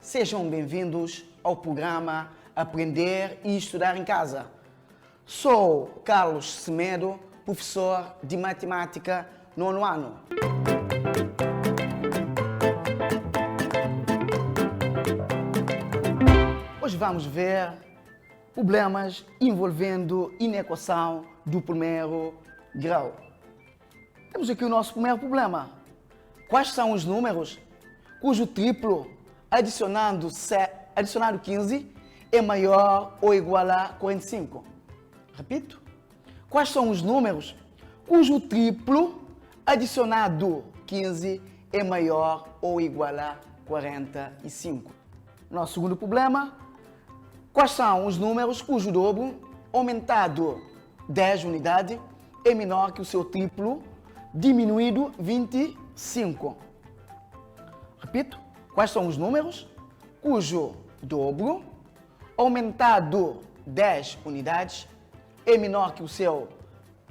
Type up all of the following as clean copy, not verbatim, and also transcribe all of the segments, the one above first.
Sejam bem-vindos ao programa Aprender e Estudar em Casa. Sou Carlos Semedo, professor de Matemática nono ano. Hoje vamos ver problemas envolvendo inequação do primeiro grau. Temos aqui o nosso primeiro problema. Quais são os números cujo triplo adicionado 15 é maior ou igual a 45? Repito. Quais são os números cujo triplo adicionado 15 é maior ou igual a 45? Nosso segundo problema. Quais são os números cujo dobro aumentado 10 unidades é menor que o seu triplo diminuído 25? Repito. Quais são os números cujo dobro aumentado 10 unidades é menor que o seu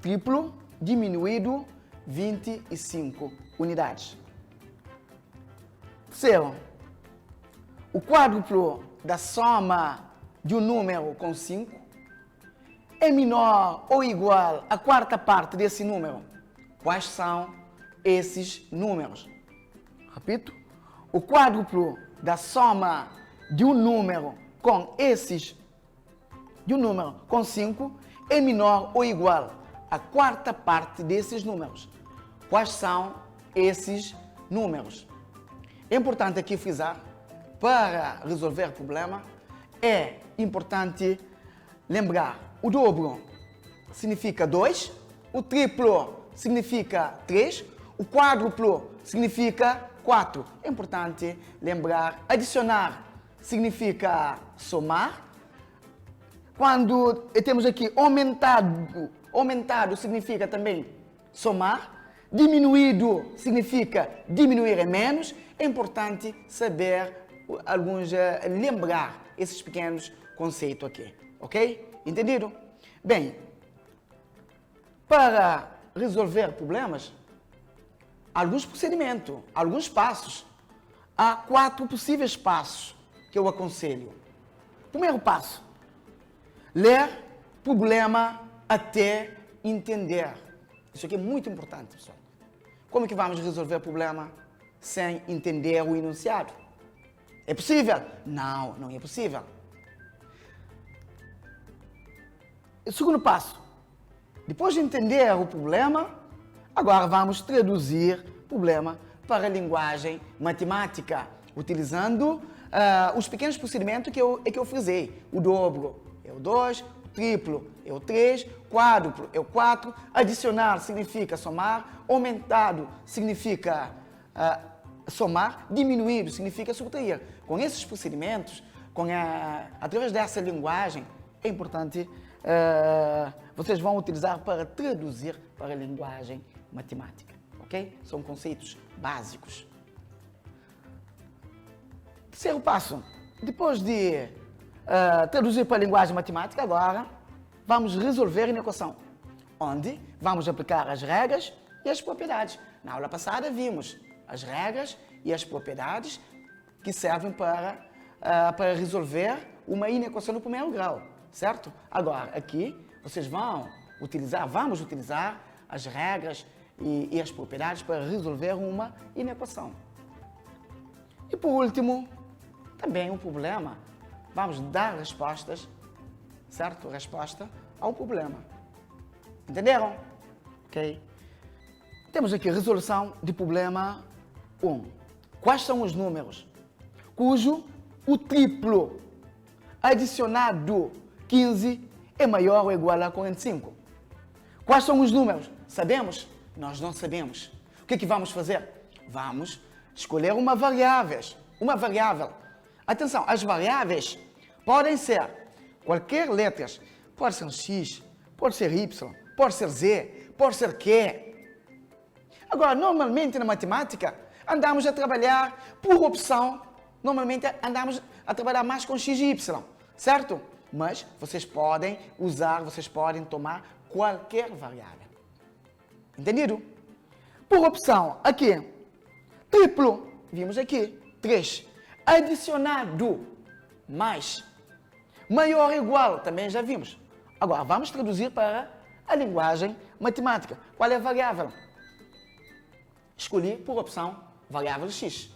triplo diminuído 25 unidades? Terceiro, o quádruplo da soma de um número com 5 é menor ou igual à quarta parte desse número. Quais são esses números? Repito. O quádruplo da soma de um número com 5 é menor ou igual à quarta parte desses números. Quais são esses números? É importante aqui frisar, para resolver o problema, é importante lembrar: o dobro significa 2, o triplo significa 3, o quádruplo significa 4. É importante lembrar, adicionar significa somar. Quando temos aqui aumentado significa também somar. Diminuído significa diminuir em menos. É importante saber lembrar esses pequenos conceitos aqui, ok? Entendido? Bem, para resolver problemas, alguns procedimentos, alguns passos. Há 4 possíveis passos que eu aconselho. Primeiro passo: ler problema até entender. Isso aqui é muito importante, pessoal. Como é que vamos resolver o problema sem entender o enunciado? É possível? Não, não é possível. O segundo passo: depois de entender o problema, agora vamos traduzir o problema para a linguagem matemática, utilizando os pequenos procedimentos que eu frisei. O dobro é o 2, o triplo é o 3, quádruplo é o 4, adicionar significa somar, aumentado significa somar, diminuído significa subtrair. Com esses procedimentos, através dessa linguagem, é importante vocês vão utilizar para traduzir para a linguagem matemática, ok? São conceitos básicos. Terceiro passo: depois de traduzir para a linguagem matemática, agora vamos resolver a equação, onde vamos aplicar as regras e as propriedades. Na aula passada vimos as regras e as propriedades que servem para resolver uma inequação no primeiro grau, certo? Agora, aqui, vamos utilizar as regras e as propriedades para resolver uma inequação. E por último, também um problema. Vamos dar respostas, certo? Resposta ao problema. Entenderam? Ok? Temos aqui a resolução de problema 1. Quais são os números cujo o triplo adicionado 15 é maior ou igual a 45? Quais são os números? Sabemos? Nós não sabemos. O que é que vamos fazer? Vamos escolher uma variável. Atenção, as variáveis podem ser qualquer letra. Pode ser X, pode ser Y, pode ser Z, pode ser Q. Agora, normalmente na matemática, andamos a trabalhar por opção. Normalmente andamos a trabalhar mais com X e Y, certo? Mas vocês podem tomar qualquer variável. Entendido? Por opção, aqui, triplo, vimos aqui, 3. Adicionado mais maior ou igual, também já vimos. Agora, vamos traduzir para a linguagem matemática. Qual é a variável? Escolhi por opção variável x.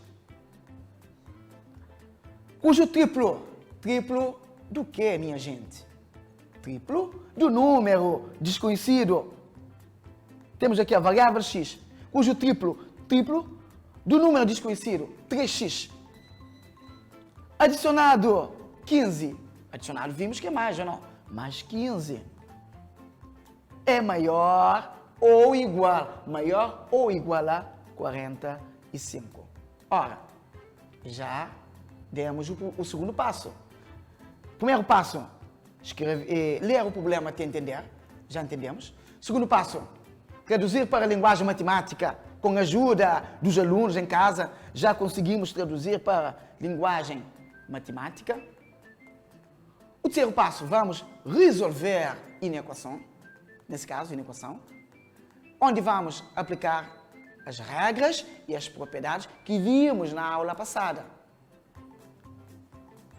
Cujo triplo? Triplo do que, minha gente? Triplo do número desconhecido. Temos aqui a variável x, cujo triplo do número desconhecido, 3x. Adicionado 15. Adicionado vimos que é mais, ou não? Mais 15. É maior ou igual a 45. Ora, já demos o segundo passo. Primeiro passo, ler o problema até entender. Já entendemos. Segundo passo, traduzir para a linguagem matemática com a ajuda dos alunos em casa. Já conseguimos traduzir para linguagem matemática. O terceiro passo, vamos resolver inequação. Nesse caso, inequação. Onde vamos aplicar as regras e as propriedades que vimos na aula passada.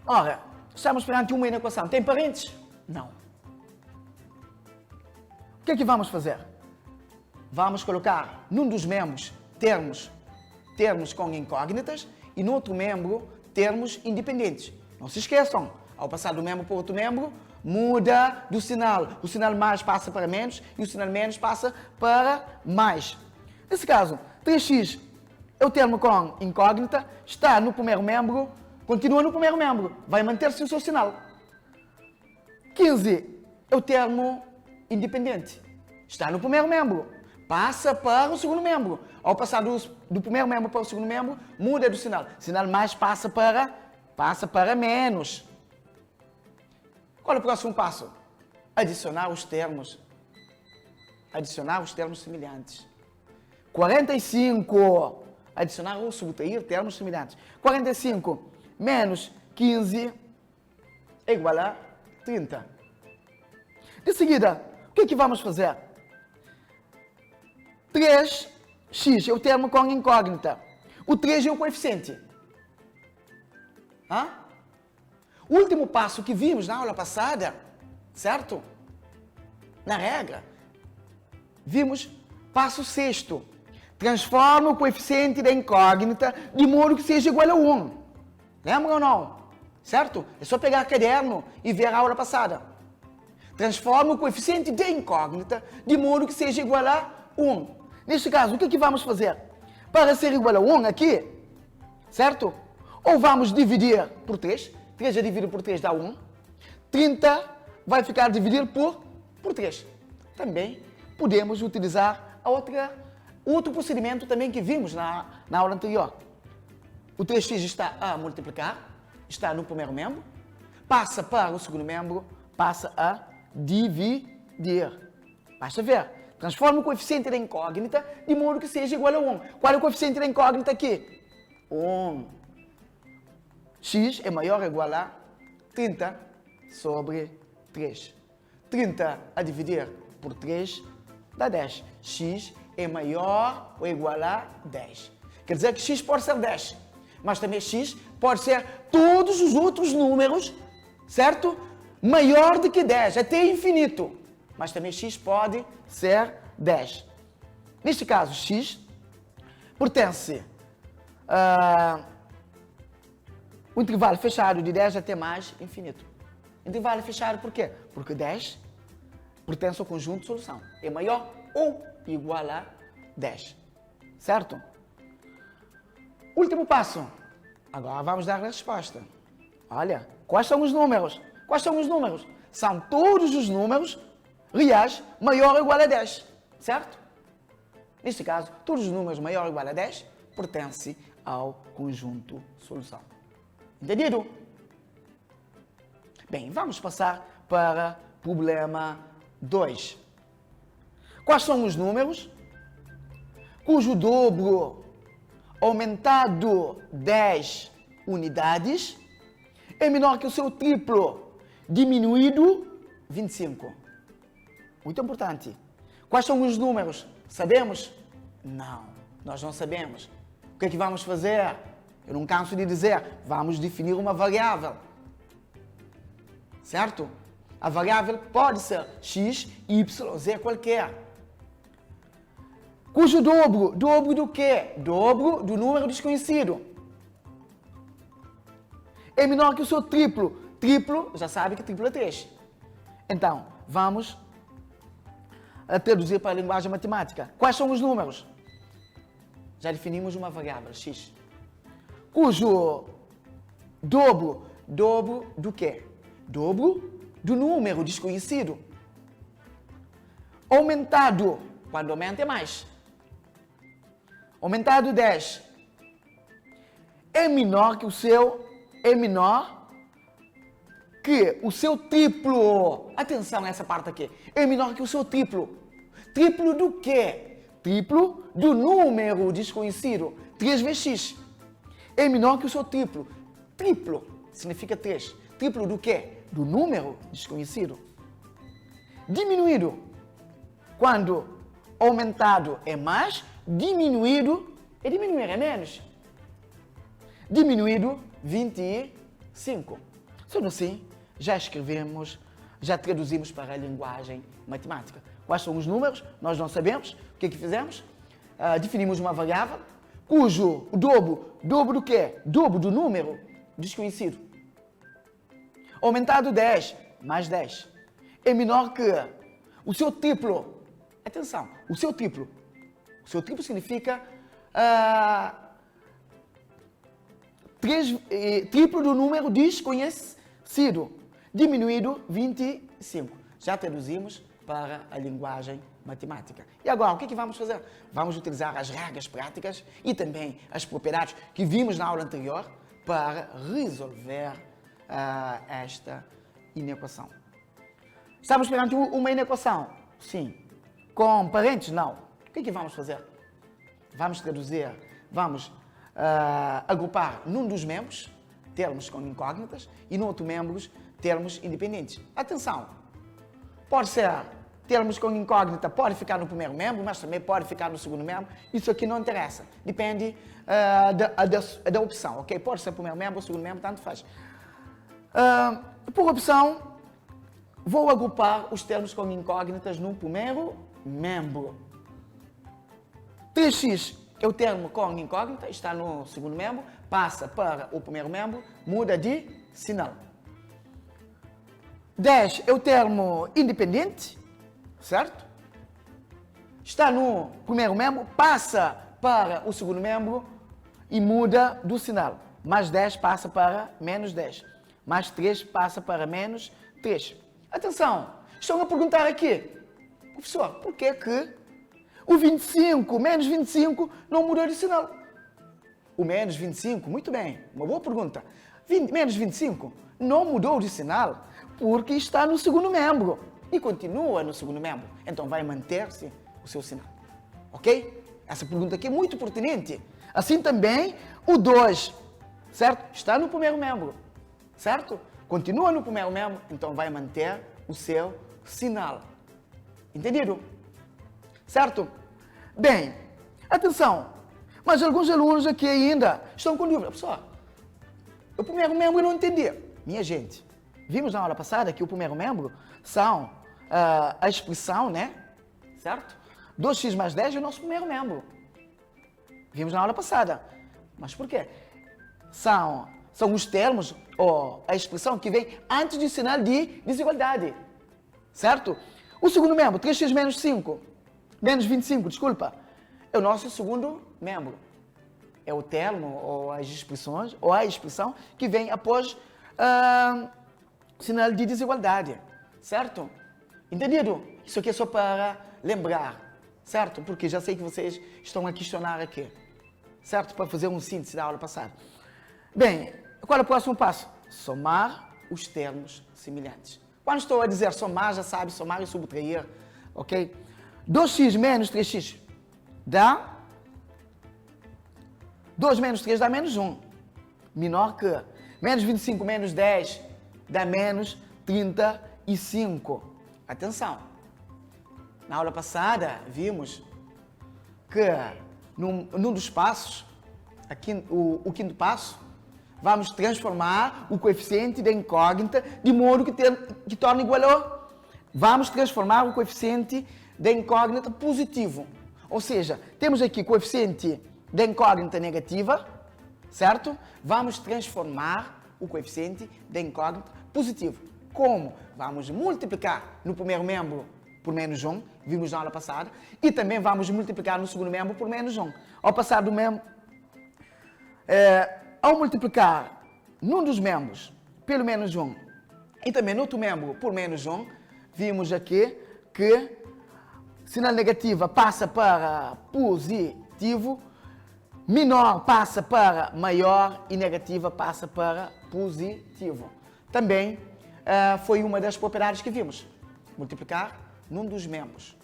Ora, estamos perante uma inequação. Tem parentes? Não. O que é que vamos fazer? Vamos colocar num dos membros termos com incógnitas e no outro membro termos independentes. Não se esqueçam, ao passar do membro para outro membro, muda do sinal. O sinal mais passa para menos e o sinal menos passa para mais. Nesse caso, 3x é o termo com incógnita, está no primeiro membro, continua no primeiro membro, vai manter-se o seu sinal. 15 é o termo independente, está no primeiro membro, passa para o segundo membro. Ao passar do primeiro membro para o segundo membro, muda do sinal. Sinal mais passa para menos. Qual é o próximo passo? Adicionar os termos semelhantes. 45. Adicionar ou subtrair termos semelhantes. 45 menos 15 é igual a 30. De seguida, o que é que vamos fazer? 3x é o termo com incógnita. O 3 é o coeficiente. O último passo que vimos na aula passada, certo? Na regra, vimos passo sexto. Transforma o coeficiente da incógnita de modo que seja igual a 1. Lembra ou não? Certo? É só pegar caderno e ver a aula passada. Transforma o coeficiente da incógnita de modo que seja igual a 1. Neste caso, o que é que vamos fazer? Para ser igual a 1 aqui, certo? Ou vamos dividir por 3. 3 já dividido por 3 dá 1. 30 vai ficar dividido por 3. Também podemos utilizar outro procedimento também que vimos na aula anterior. O 3x está a multiplicar, está no primeiro membro, passa para o segundo membro, passa a dividir. Basta ver. Transforma o coeficiente da incógnita de modo que seja igual a 1. Qual é o coeficiente da incógnita aqui? 1. X é maior ou igual a 30 sobre 3. 30 a dividir por 3 dá 10. X é maior ou igual a 10. Quer dizer que x pode ser 10. Mas também x pode ser todos os outros números, certo? Maior do que 10, até infinito. Mas também x pode ser 10. Neste caso, x pertence o intervalo fechado de 10 até mais infinito. Intervalo fechado por quê? Porque 10 pertence ao conjunto de solução. É maior ou igual a 10. Certo? Último passo. Agora vamos dar a resposta. Olha, quais são os números? Quais são os números? São todos os números reais maior ou igual a 10. Certo? Neste caso, todos os números maior ou igual a 10 pertencem ao conjunto solução. Entendido? Bem, vamos passar para problema 2. Quais são os números cujo dobro aumentado 10 unidades é menor que o seu triplo diminuído 25? Muito importante. Quais são os números? Sabemos? Não, nós não sabemos. O que é que vamos fazer? Eu não canso de dizer, vamos definir uma variável. Certo? A variável pode ser x, y, z qualquer. Cujo dobro, dobro do quê? Dobro do número desconhecido. É menor que o seu triplo. Triplo, já sabe que triplo é 3. Então, vamos traduzir para a linguagem matemática. Quais são os números? Já definimos uma variável, x. Cujo dobro, dobro do quê? Dobro do número desconhecido. Aumentado, quando aumenta é mais. Aumentado 10 é menor que o seu, triplo. Atenção nessa parte aqui. É menor que o seu triplo. Triplo do quê? Triplo do número desconhecido. 3 vezes x. É menor que o seu triplo. Triplo significa 3. Triplo do quê? Do número desconhecido. Diminuído. Quando aumentado é mais, diminuído é diminuir, é menos. Diminuído, 25. Sendo assim, já escrevemos, já traduzimos para a linguagem matemática. Quais são os números? Nós não sabemos. O que é que fizemos? Definimos uma variável cujo dobro do quê? Dobro do número desconhecido. Aumentado 10, mais 10. É menor que o seu triplo. Atenção, o seu triplo. O seu triplo significa triplo do número desconhecido. Diminuído 25. Já traduzimos para a linguagem matemática. E agora, o que é que vamos fazer? Vamos utilizar as regras práticas e também as propriedades que vimos na aula anterior para resolver esta inequação. Estamos perante uma inequação? Sim. Com parentes? Não. O que é que vamos fazer? Vamos traduzir, vamos agrupar num dos membros termos com incógnitas e no outro membro termos independentes. Atenção! Pode ser termos com incógnita, pode ficar no primeiro membro, mas também pode ficar no segundo membro. Isso aqui não interessa. Depende da opção, ok? Pode ser primeiro membro ou segundo membro, tanto faz. Por opção, vou agrupar os termos com incógnitas no primeiro membro. 3x é o termo com incógnita, está no segundo membro, passa para o primeiro membro, muda de sinal. 10 é o termo independente, certo? Está no primeiro membro, passa para o segundo membro e muda do sinal. Mais 10 passa para menos 10. Mais 3 passa para menos 3. Atenção, estão a perguntar aqui, professor, por que o 25, menos 25, não mudou de sinal? O menos 25, muito bem, uma boa pergunta. Menos 25 não mudou de sinal porque está no segundo membro e continua no segundo membro. Então vai manter-se o seu sinal. Ok? Essa pergunta aqui é muito pertinente. Assim também o 2, certo? Está no primeiro membro, certo? Continua no primeiro membro, então vai manter o seu sinal. Entendido? Certo? Bem, atenção, mas alguns alunos aqui ainda estão com dúvida. Pessoal, o primeiro membro eu não entendi. Minha gente, vimos na aula passada que o primeiro membro são a expressão, né? Certo? 2x mais 10 é o nosso primeiro membro. Vimos na aula passada. Mas por quê? São os termos, ou a expressão que vem antes do sinal de desigualdade. Certo? O segundo membro, 3x menos 5, menos 25, desculpa, é o nosso segundo membro. É o termo, ou as expressões, ou a expressão que vem após sinal de desigualdade. Certo? Entendido? Isso aqui é só para lembrar. Certo? Porque já sei que vocês estão a questionar aqui. Certo? Para fazer um síntese da aula passada. Bem, qual é o próximo passo? Somar os termos semelhantes. Quando estou a dizer somar, já sabe, somar e subtrair, ok? 2x menos 3x dá 2 menos 3 dá menos 1. Menor que menos 25 menos 10 dá menos 35. Atenção. Na aula passada, vimos que num dos passos o quinto passo, vamos transformar o coeficiente da incógnita de modo que torne igual a... Vamos transformar o coeficiente da incógnita positivo. Ou seja, temos aqui coeficiente da incógnita negativa, certo? Vamos transformar o coeficiente da incógnita positivo. Como? Vamos multiplicar no primeiro membro por menos 1, vimos na aula passada, e também vamos multiplicar no segundo membro por menos 1. Ao passar do membro... ao multiplicar num dos membros pelo menos 1 e também no outro membro por menos 1, vimos aqui que sinal negativa passa para positivo, menor passa para maior e negativa passa para positivo. Também foi uma das propriedades que vimos. Multiplicar num dos membros.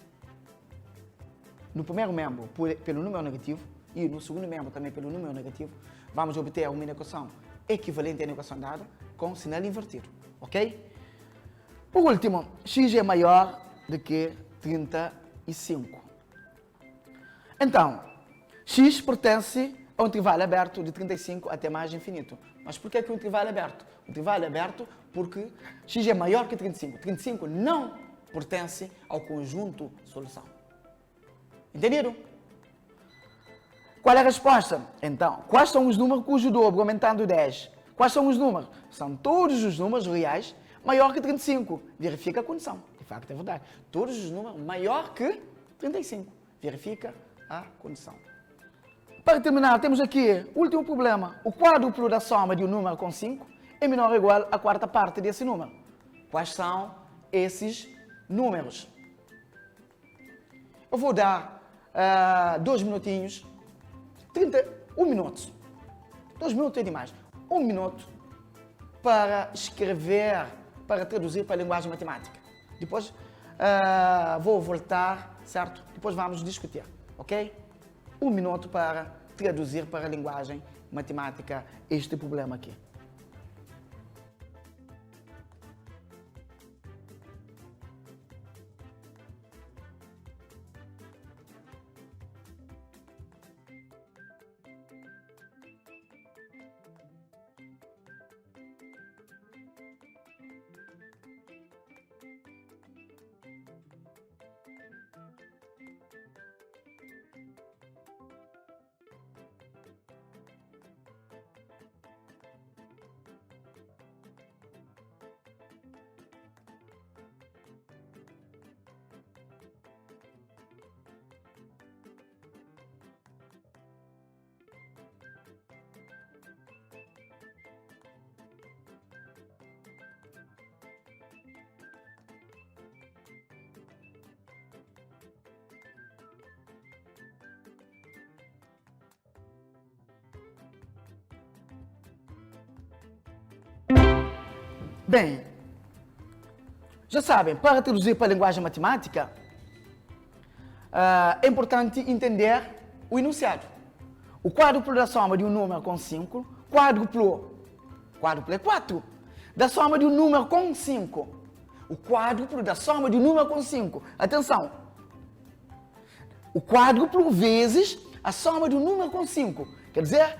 No primeiro membro pelo número negativo e no segundo membro também pelo número negativo, vamos obter uma equação equivalente à equação dada com sinal invertido. Ok? Por último, x é maior do que 35. Então, x pertence a um intervalo aberto de 35 até mais infinito. Mas por que é um intervalo aberto? O intervalo é aberto porque x é maior que 35. 35 não pertence ao conjunto solução. Entenderam? Qual é a resposta? Então, quais são os números cujo dobro aumentando 10? Quais são os números? São todos os números reais maior que 35. Verifica a condição. De facto, é verdade. Todos os números maior que 35. Verifica a condição. Para terminar, temos aqui o último problema. O quádruplo da soma de um número com 5 é menor ou igual à quarta parte desse número. Quais são esses números? Eu vou dar 2 minutinhos, 1 minuto. 2 minutos é demais. 1 minuto para escrever, para traduzir para a linguagem matemática. Depois vou voltar, certo? Depois vamos discutir, ok? 1 minuto para traduzir para a linguagem matemática este problema aqui. Bem, já sabem, para traduzir para a linguagem matemática, é importante entender o enunciado. O quádruplo da soma de um número com 5, quádruplo é 4, da soma de um número com 5. O quádruplo da soma de um número com 5. Atenção! O quádruplo vezes a soma de um número com 5. Quer dizer,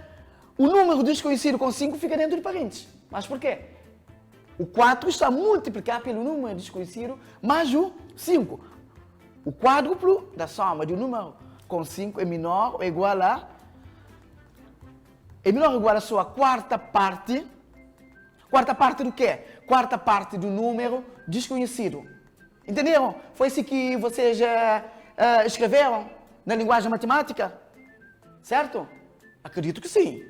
o número desconhecido com 5 fica dentro de parênteses. Mas por quê? O 4 está a multiplicar pelo número desconhecido mais o 5. O quádruplo da soma de um número com 5 é menor ou igual a... É menor ou igual à sua quarta parte. Quarta parte do quê? Quarta parte do número desconhecido. Entenderam? Foi isso que vocês escreveram na linguagem matemática? Certo? Acredito que sim.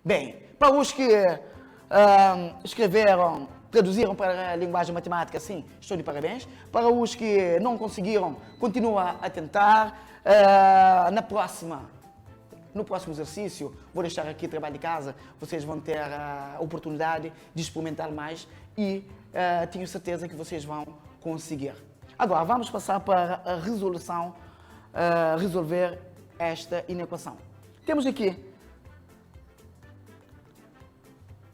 Bem, para os que escreveram, traduziram para a linguagem matemática, sim, estou de parabéns. Para os que não conseguiram, continua a tentar. No próximo exercício, vou deixar aqui trabalho de casa, vocês vão ter a oportunidade de experimentar mais e tenho certeza que vocês vão conseguir. Agora, vamos passar para a resolução, resolver esta inequação. Temos aqui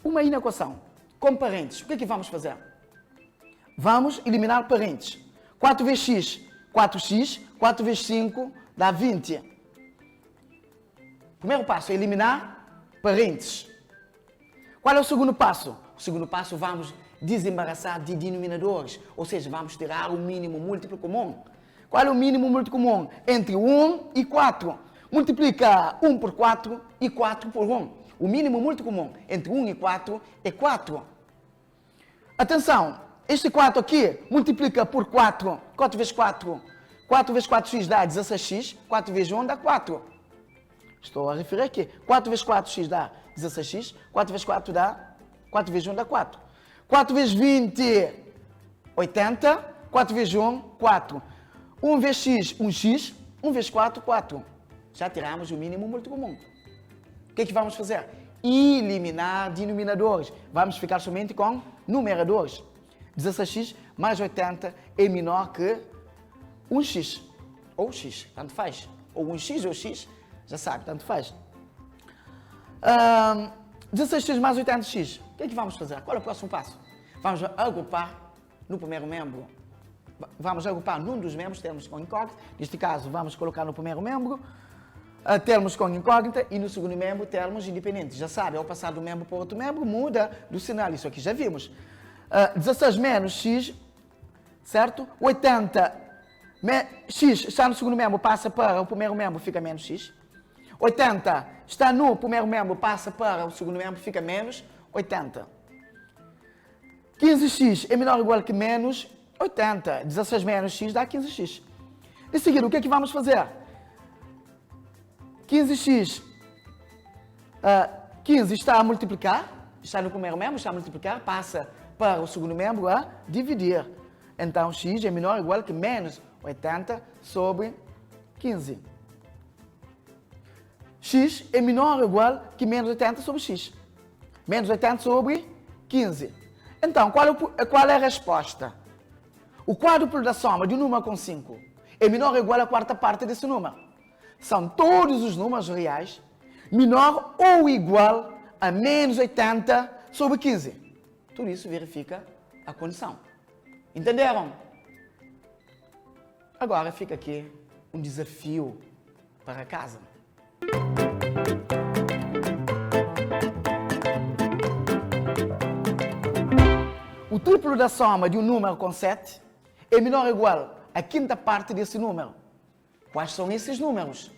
uma inequação com parênteses. O que é que vamos fazer? Vamos eliminar parênteses. 4 vezes x, 4x, 4 vezes 5 dá 20. Primeiro passo é eliminar parênteses. Qual é o segundo passo? O segundo passo, vamos desembaraçar de denominadores, ou seja, vamos tirar o mínimo múltiplo comum. Qual é o mínimo múltiplo comum? Entre 1 e 4. Multiplica 1 por 4 e 4 por 1. O mínimo múltiplo comum entre 1 e 4 é 4. Atenção, este 4 aqui multiplica por 4. 4 vezes 4. 4 vezes 4x dá 16x. 4 vezes 1 dá 4. Estou a referir aqui. 4 vezes 4x dá 16x. 4 vezes 4 dá 4 vezes 1 dá 4. 4 vezes 20, 80. 4 vezes 1, 4. 1 vezes x, 1x. 1 vezes 4, 4. Já tiramos o mínimo múltiplo comum. O que é que vamos fazer? Eliminar denominadores. Vamos ficar somente com numeradores. 16x mais 80 é menor que 1x. Ou x, tanto faz. Ou 1x ou x, já sabe, tanto faz. 16x mais 80x. O que é que vamos fazer? Qual é o próximo passo? Vamos agrupar no primeiro membro. Vamos agrupar num dos membros termos com incógnita. Neste caso, vamos colocar no primeiro membro termos com incógnita e no segundo membro termos independentes. Já sabe, ao passar do membro para outro membro, muda do sinal. Isso aqui já vimos. 16 menos x, certo? 80 x está no segundo membro, passa para o primeiro membro, fica menos x. 80 está no primeiro membro, passa para o segundo membro, fica menos 80. 15x é menor ou igual que menos 80. 16 menos x dá 15x. Em seguida, o que é que vamos fazer? 15x, 15 está a multiplicar, está no primeiro membro, está a multiplicar, passa para o segundo membro a dividir. Então, x é menor ou igual que menos 80 sobre 15. X é menor ou igual que menos 80 sobre x. Menos 80 sobre 15. Então, qual é a resposta? O quádruplo da soma de um número com 5 é menor ou igual à quarta parte desse número. São todos os números reais menor ou igual a menos 80 sobre 15. Tudo isso verifica a condição. Entenderam? Agora fica aqui um desafio para casa. O triplo da soma de um número com 7 é menor ou igual à quinta parte desse número. Quais são esses números?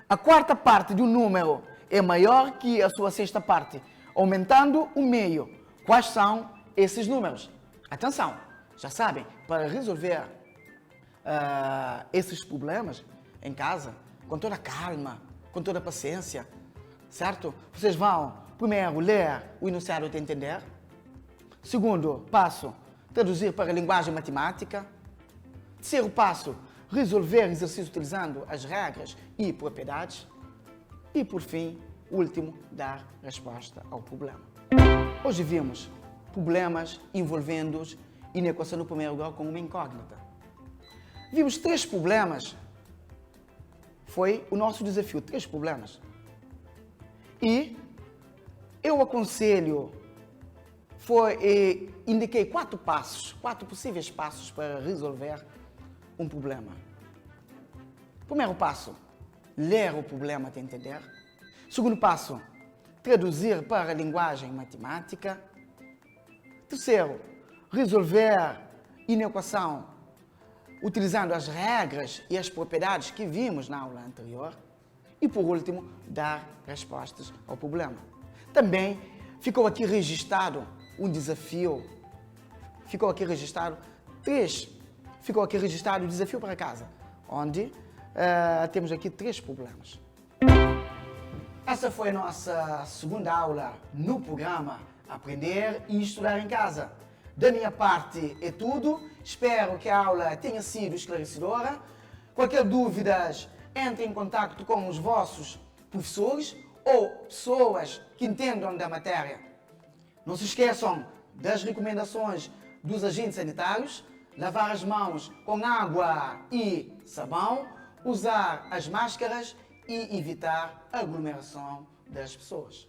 A quarta parte de um número é maior que a sua sexta parte, aumentando o meio. Quais são esses números? Atenção, já sabem, para resolver esses problemas em casa, com toda a calma, com toda a paciência, certo? Vocês vão, primeiro, ler o enunciado até entender. Segundo passo, traduzir para a linguagem matemática. Terceiro passo, resolver exercícios utilizando as regras e propriedades. E, por fim, último, dar resposta ao problema. Hoje vimos problemas envolvendo-os em equação no primeiro grau com uma incógnita. Vimos 3 problemas. Foi o nosso desafio, 3 problemas. E eu aconselho, indiquei 4 passos, 4 possíveis passos para resolver um problema. Primeiro passo, ler o problema até entender. Segundo passo, traduzir para a linguagem matemática. Terceiro, resolver em equação utilizando as regras e as propriedades que vimos na aula anterior. E por último, dar respostas ao problema. Também ficou aqui registrado um desafio. Ficou aqui registrado o desafio para casa, onde temos aqui 3 problemas. Essa foi a nossa segunda aula no programa Aprender e Estudar em Casa. Da minha parte é tudo. Espero que a aula tenha sido esclarecedora. Qualquer dúvidas, entre em contato com os vossos professores ou pessoas que entendam da matéria. Não se esqueçam das recomendações dos agentes sanitários, lavar as mãos com água e sabão, usar as máscaras e evitar a aglomeração das pessoas.